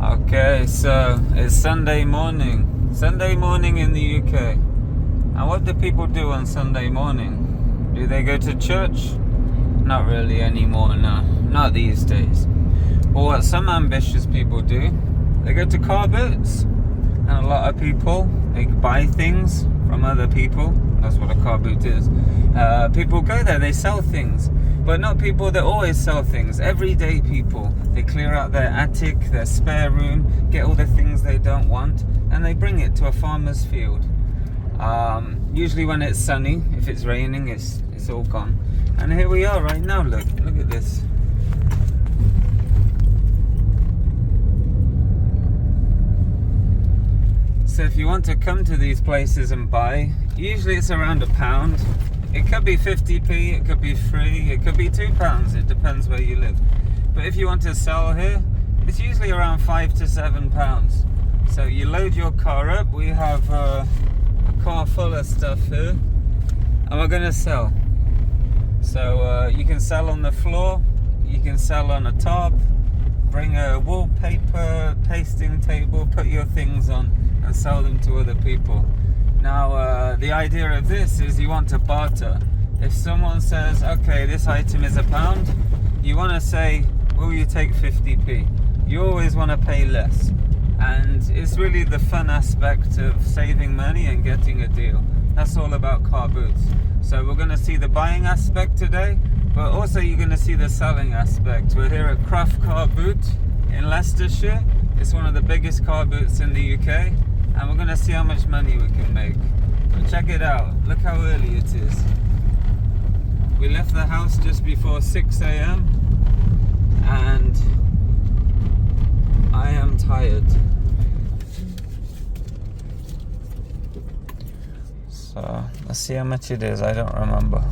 Okay, so it's Sunday morning in the UK. And what do people do on Sunday morning? Do they go to church? Not really anymore, no. Not these days. But what some ambitious people do, they go to car boots. And a lot of people, they buy things from other people. That's what a car boot is. People go there, they sell things. But not people that always sell things. Everyday people. They clear out their attic, their spare room, get all the things they don't want, and they bring it to a farmer's field. Usually when it's sunny. If it's raining, it's all gone. And here we are right now. Look at this. So if you want to come to these places and buy, usually it's around £1. It could be 50p, it could be free, it could be £2. It depends where you live. But if you want to sell here, it's usually around £5 to £7. So you load your car up. We have a car full of stuff here, and we're going to sell. So you can sell on the floor, you can sell on a top, bring a wallpaper, pasting table, put your things on and sell them to other people. Now the idea of this is you want to barter. If someone says, okay, this item is £1, you want to say, will you take 50p? You always want to pay less. And it's really the fun aspect of saving money and getting a deal. That's all about car boots. So we're going to see the buying aspect today, but also you're going to see the selling aspect. We're here at Craft Car Boot in Leicestershire. It's one of the biggest car boots in the UK, and we're going to see how much money we can make. But check it out. Look how early it is. We left the house just before 6 a.m. and I am tired. So let's see how much it is. I don't remember.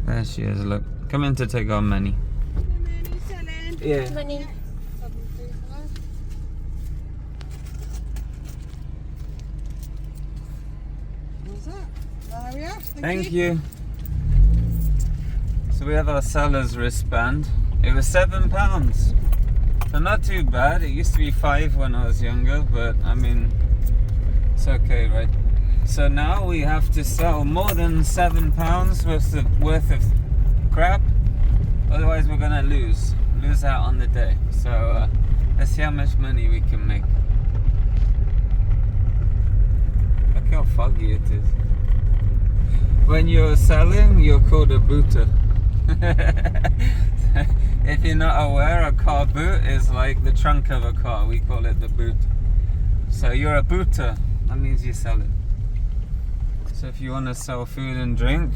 There she is. Look, come in to take our money. Yeah. Money. What's that? There we are. Thank you. So we have our seller's wristband. It was £7. So not too bad. It used to be 5 when I was younger, but I mean, it's okay, right? So now we have to sell more than £7 worth of crap. Otherwise we're gonna lose out on the day. So let's see how much money we can make. Look how foggy it is. When you're selling, you're called a booter. If you're not aware, a car boot is like the trunk of a car. We call it the boot. So you're a booter. That means you sell it. So if you want to sell food and drink,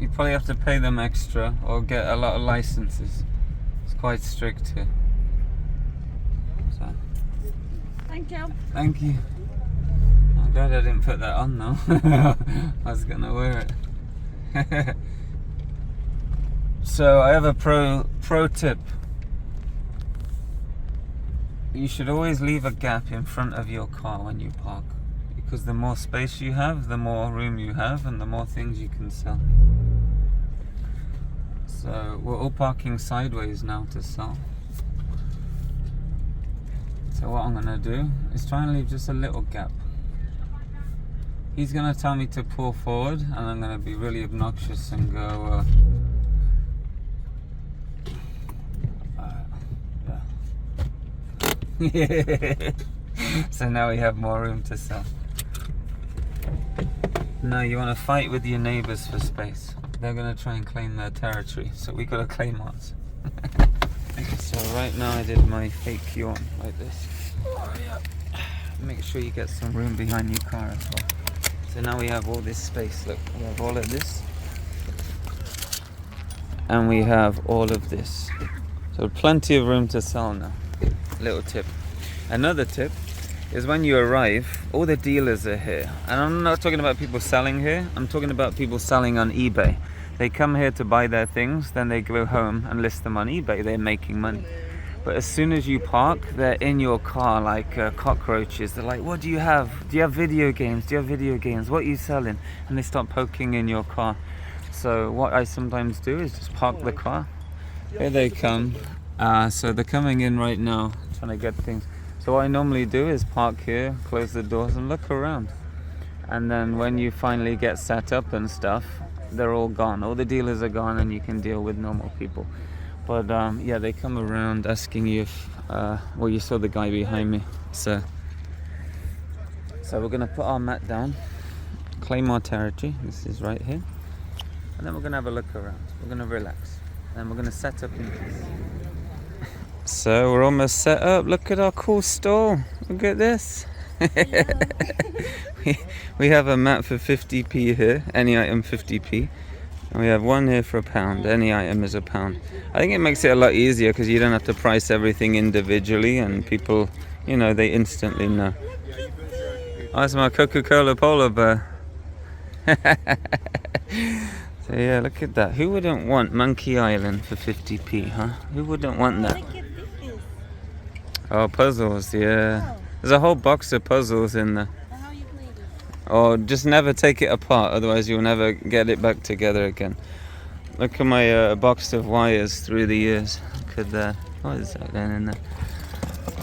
you probably have to pay them extra or get a lot of licenses. It's quite strict here. So, Thank you. thank you. I'm glad I didn't put that on though. I was gonna wear it. So I have a pro tip. You should always leave a gap in front of your car when you park, because the more space you have, the more room you have, and the more things you can sell. So we're all parking sideways now to sell. So what I'm gonna do is try and leave just a little gap. He's gonna tell me to pull forward, and I'm gonna be really obnoxious and go so now we have more room to sell. No, you want to fight with your neighbours for space. They're going to try and claim their territory, so we got to claim ours. So right now I did my fake yawn like this. Make sure you get some room behind your car as well. So now we have all this space. Look, we have all of this, and we have all of this. So plenty of room to sell now. Little tip. Another tip is when you arrive, all the dealers are here. And I'm not talking about people selling here, I'm talking about people selling on eBay. They come here to buy their things, then they go home and list them on eBay. They're making money. But as soon as you park, they're in your car like cockroaches. They're like, what do you have? Do you have video games? Do you have video games? What are you selling? And they start poking in your car. So what I sometimes do is just park the car. Here they come. So they're coming in right now, trying to get things. So what I normally do is park here, close the doors and look around. And then when you finally get set up and stuff, they're all gone. All the dealers are gone and you can deal with normal people. But yeah, they come around asking you if, well, you saw the guy behind me. So we're gonna put our mat down, claim our territory. This is right here. And then we're gonna have a look around. We're gonna relax. And we're gonna set up in peace. So we're almost set up. Look at our cool stall. Look at this. we have a mat for 50p here, any item 50p. And we have one here for £1, any item is £1. I think it makes it a lot easier because you don't have to price everything individually and people, you know, they instantly know. Oh, that's my Coca-Cola polar bear. So yeah, look at that. Who wouldn't want Monkey Island for 50p, huh? Who wouldn't want that? Oh, puzzles, yeah. There's a whole box of puzzles in there. How you play this? Or just never take it apart, otherwise you'll never get it back together again. Look at my box of wires through the years. Look at that. What is that then in there?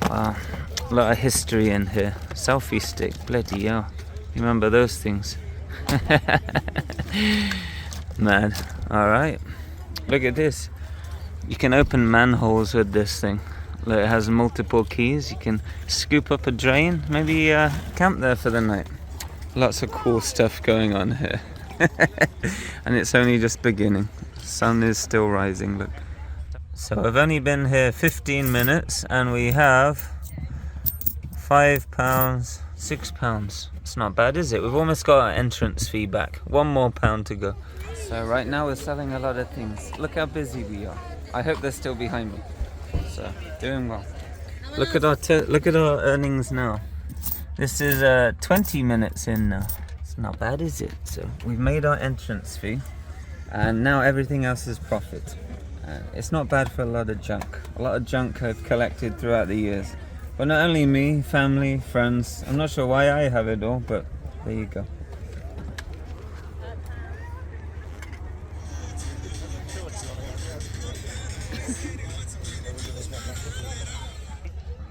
Wow, a lot of history in here. Selfie stick, bloody hell. You remember those things? Man, alright. Look at this. You can open manholes with this thing. Look, it has multiple keys. You can scoop up a drain, maybe camp there for the night. Lots of cool stuff going on here. And it's only just beginning. Sun is still rising, look. So I've only been here 15 minutes and we have £5, £6. It's not bad, is it? We've almost got our entrance fee back. One more pound to go. So right now we're selling a lot of things. Look how busy we are. I hope they're still behind me. So doing well. Look at our earnings now. This is 20 minutes in now. It's not bad, is it? So we've made our entrance fee and now everything else is profit. It's not bad for a lot of junk. A lot of junk I've collected throughout the years. But not only me, family, friends. I'm not sure why I have it all, but there you go.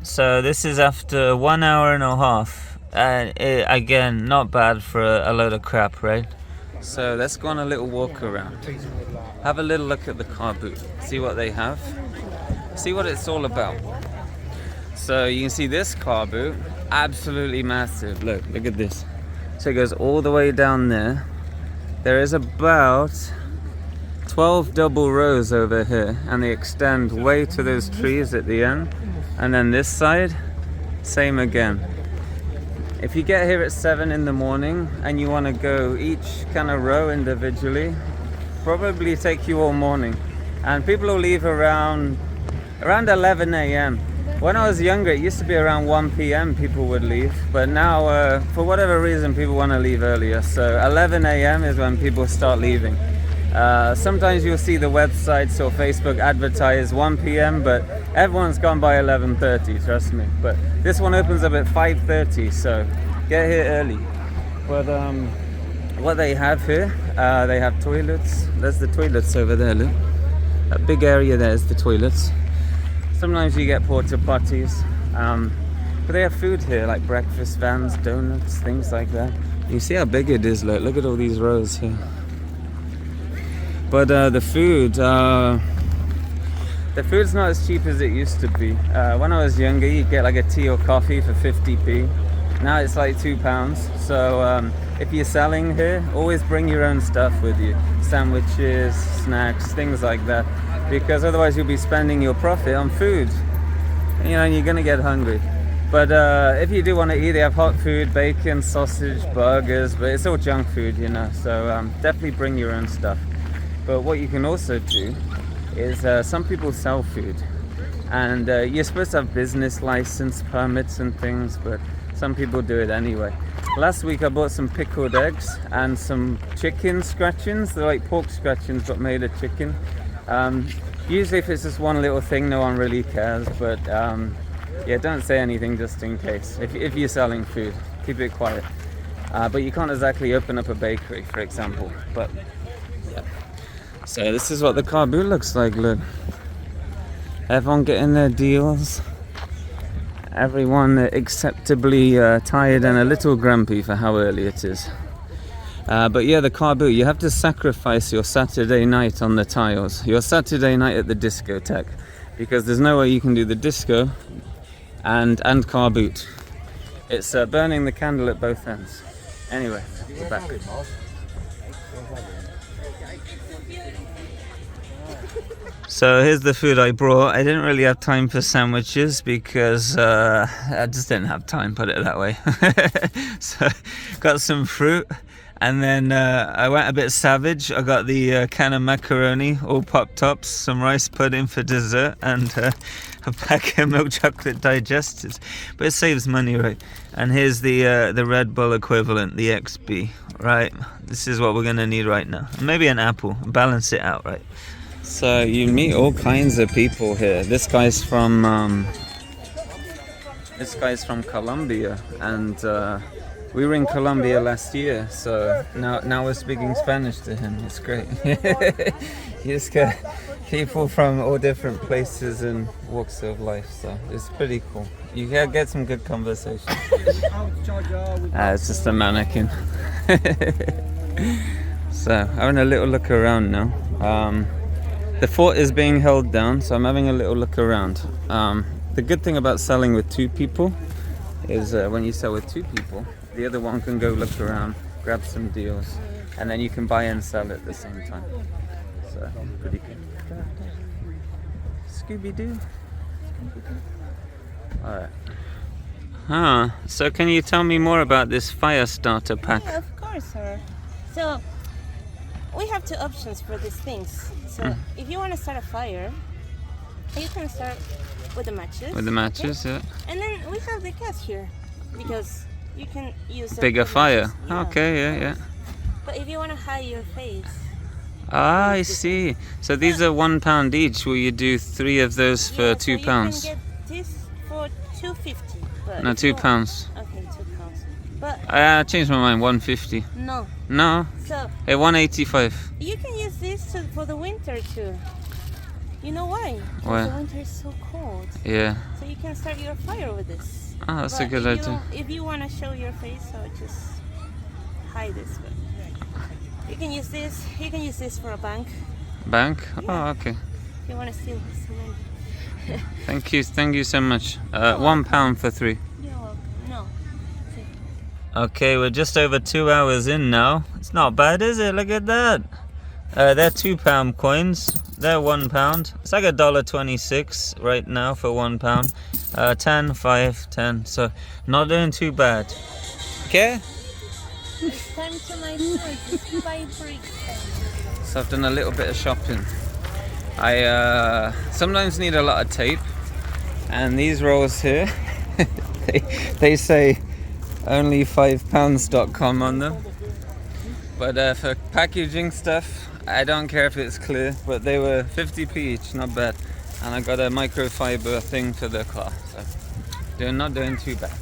So this is after 1 hour and a half. Again, not bad for a load of crap, right? So let's go on a little walk around. Have a little look at the car boot. See what they have. See what it's all about. So you can see this car boot, absolutely massive. Look at this. So it goes all the way down there. There is about 12 double rows over here and they extend way to those trees at the end. And then this side, same again. If you get here at 7 in the morning and you want to go each kind of row individually, probably take you all morning. And people will leave around 11 a.m. When I was younger, it used to be around 1 p.m. people would leave. But now, for whatever reason, people want to leave earlier. So 11 a.m. is when people start leaving. Sometimes you'll see the websites or Facebook advertise 1 p.m. but everyone's gone by 11:30, trust me. But this one opens up at 5:30, so get here early. But what they have here, they have toilets. There's the toilets over there, look. That big area there is the toilets. Sometimes you get porta potties. But they have food here, like breakfast vans, donuts, things like that. You see how big it is, look at all these rows here. But the food's not as cheap as it used to be. When I was younger, you'd get like a tea or coffee for 50p. Now it's like £2. So if you're selling here, always bring your own stuff with you. Sandwiches, snacks, things like that. Because otherwise you'll be spending your profit on food. You know, and you're gonna get hungry. But if you do want to eat, they have hot food, bacon, sausage, burgers, but it's all junk food, you know. So definitely bring your own stuff. But what you can also do is some people sell food and you're supposed to have business license permits and things, but some people do it anyway. Last week I bought some pickled eggs and some chicken scratchings. They're like pork scratchings but made of chicken. Usually if it's just one little thing, no one really cares, but yeah, don't say anything just in case. If you're selling food, keep it quiet. But you can't exactly open up a bakery, for example. But yeah. So this is what the car boot looks like, look. Everyone getting their deals. Everyone acceptably tired and a little grumpy for how early it is. But yeah, the car boot, you have to sacrifice your Saturday night on the tiles, your Saturday night at the discotheque, because there's no way you can do the disco and car boot. It's burning the candle at both ends. Anyway, we're back. So here's the food I brought. I didn't really have time for sandwiches because I just didn't have time, put it that way. So got some fruit, and then I went a bit savage. I got the can of macaroni, all pop tops, some rice pudding for dessert, and a pack of milk chocolate digestives. But it saves money, right? And here's the Red Bull equivalent, the XB, right? This is what we're gonna need right now. Maybe an apple, balance it out, right? So you meet all kinds of people here. This guy's from Colombia, and we were in Colombia last year. So now we're speaking Spanish to him. It's great. You just get people from all different places and walks of life. So it's pretty cool. You can get some good conversation. It's just a mannequin. So having a little look around now. The fort is being held down, so I'm having a little look around. The good thing about selling with two people is when you sell with two people, the other one can go look around, grab some deals, and then you can buy and sell at the same time. So, pretty good. Scooby-Doo. Alright. So can you tell me more about this fire starter pack? Yeah, of course, sir. So, we have two options for these things. So, if you want to start a fire, you can start with the matches. With the matches, okay? Yeah. And then we have the gas here, because you can use it bigger for fire. matches. Yeah. Okay, yeah. But if you want to hide your face. I see. So these are £1 each. Will you do 3 of those for £2? So you can get this for $2.50. But No, £2. Okay, £2. But I changed my mind. £1.50. no. No. So £1.85. you can use this for the winter too. You know why? Why? Because the winter is so cold. Yeah. So you can start your fire with this. Oh, that's But a good idea. If you want to show your face, so just hide this. But you can use this. You can use this for a bank. Bank? Yeah. Oh, okay. If you want to steal some money. Thank you so much. £1 for 3. You're welcome. No. Okay, we're just over 2 hours in now. It's not bad, is it? Look at that. They're £2 coins. They're £1. It's like $1.26 right now for £1. 10, 5, 10. So not doing too bad. Okay. It's time to my choice. It's buy bricks. So I've done a little bit of shopping. I sometimes need a lot of tape, and these rolls here, they say only £5.com on them. But for packaging stuff, I don't care if it's clear, but they were 50p each, not bad. And I got a microfiber thing for the car, so not doing too bad.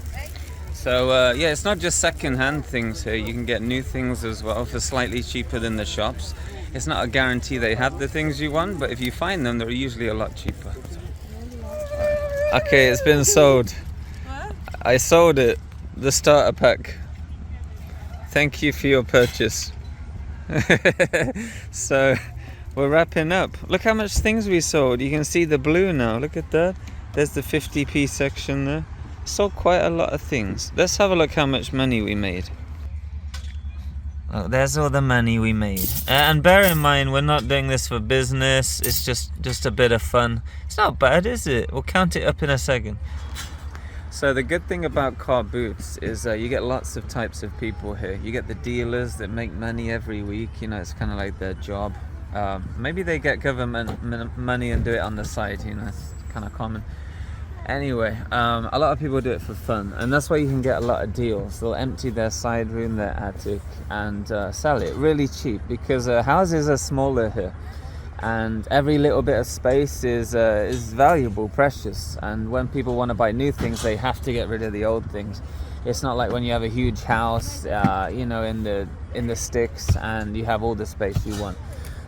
So yeah, it's not just second-hand things here. You can get new things as well for slightly cheaper than the shops. It's not a guarantee they have the things you want, but if you find them, they're usually a lot cheaper. Okay, it's been sold. What? I sold it, the starter pack. Thank you for your purchase. So we're wrapping up. Look how much things we sold. You can see the blue now. Look at that. There's the 50p section there. Sold quite a lot of things. Let's have a look how much money we made. Oh, there's all the money we made. And bear in mind, we're not doing this for business. It's just a bit of fun. It's not bad, is it? We'll count it up in a second. So the good thing about car boots is you get lots of types of people here. You get the dealers that make money every week. You know, it's kind of like their job. Maybe they get government money and do it on the side. You know, it's kind of common. Anyway, a lot of people do it for fun, and that's why you can get a lot of deals. They'll empty their side room, their attic, and sell it really cheap, because houses are smaller here, and every little bit of space is valuable, precious. And when people want to buy new things, they have to get rid of the old things. It's not like when you have a huge house, you know, in the sticks, and you have all the space you want.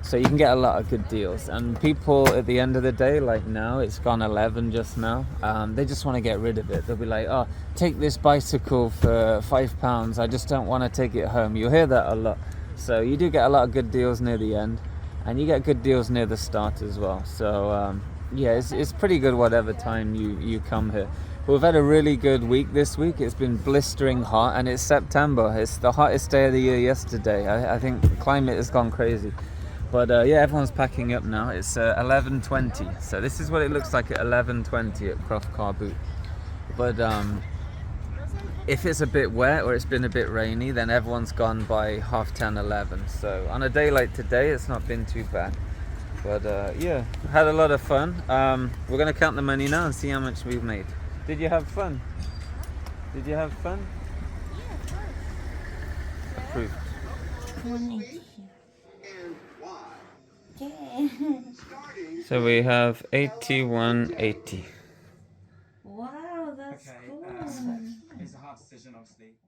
So you can get a lot of good deals. And people at the end of the day, like now, it's gone 11 just now. They just want to get rid of it. They'll be like, oh, take this bicycle for £5. I just don't want to take it home. You'll hear that a lot. So you do get a lot of good deals near the end. And you get good deals near the start as well. So yeah, it's pretty good whatever time you come here. But we've had a really good week this week. It's been blistering hot, and it's September. It's the hottest day of the year yesterday. I think the climate has gone crazy. But yeah, everyone's packing up now. It's 11:20. So this is what it looks like at 11:20 at Croft Car Boot. But if it's a bit wet or it's been a bit rainy, then everyone's gone by 10:30, 11. So on a day like today, it's not been too bad. But yeah, had a lot of fun. We're going to count the money now and see how much we've made. Did you have fun? Did you have fun? Yeah, of Approved. course. So we have 81.80. Wow, that's cool. It's a hard decision, obviously.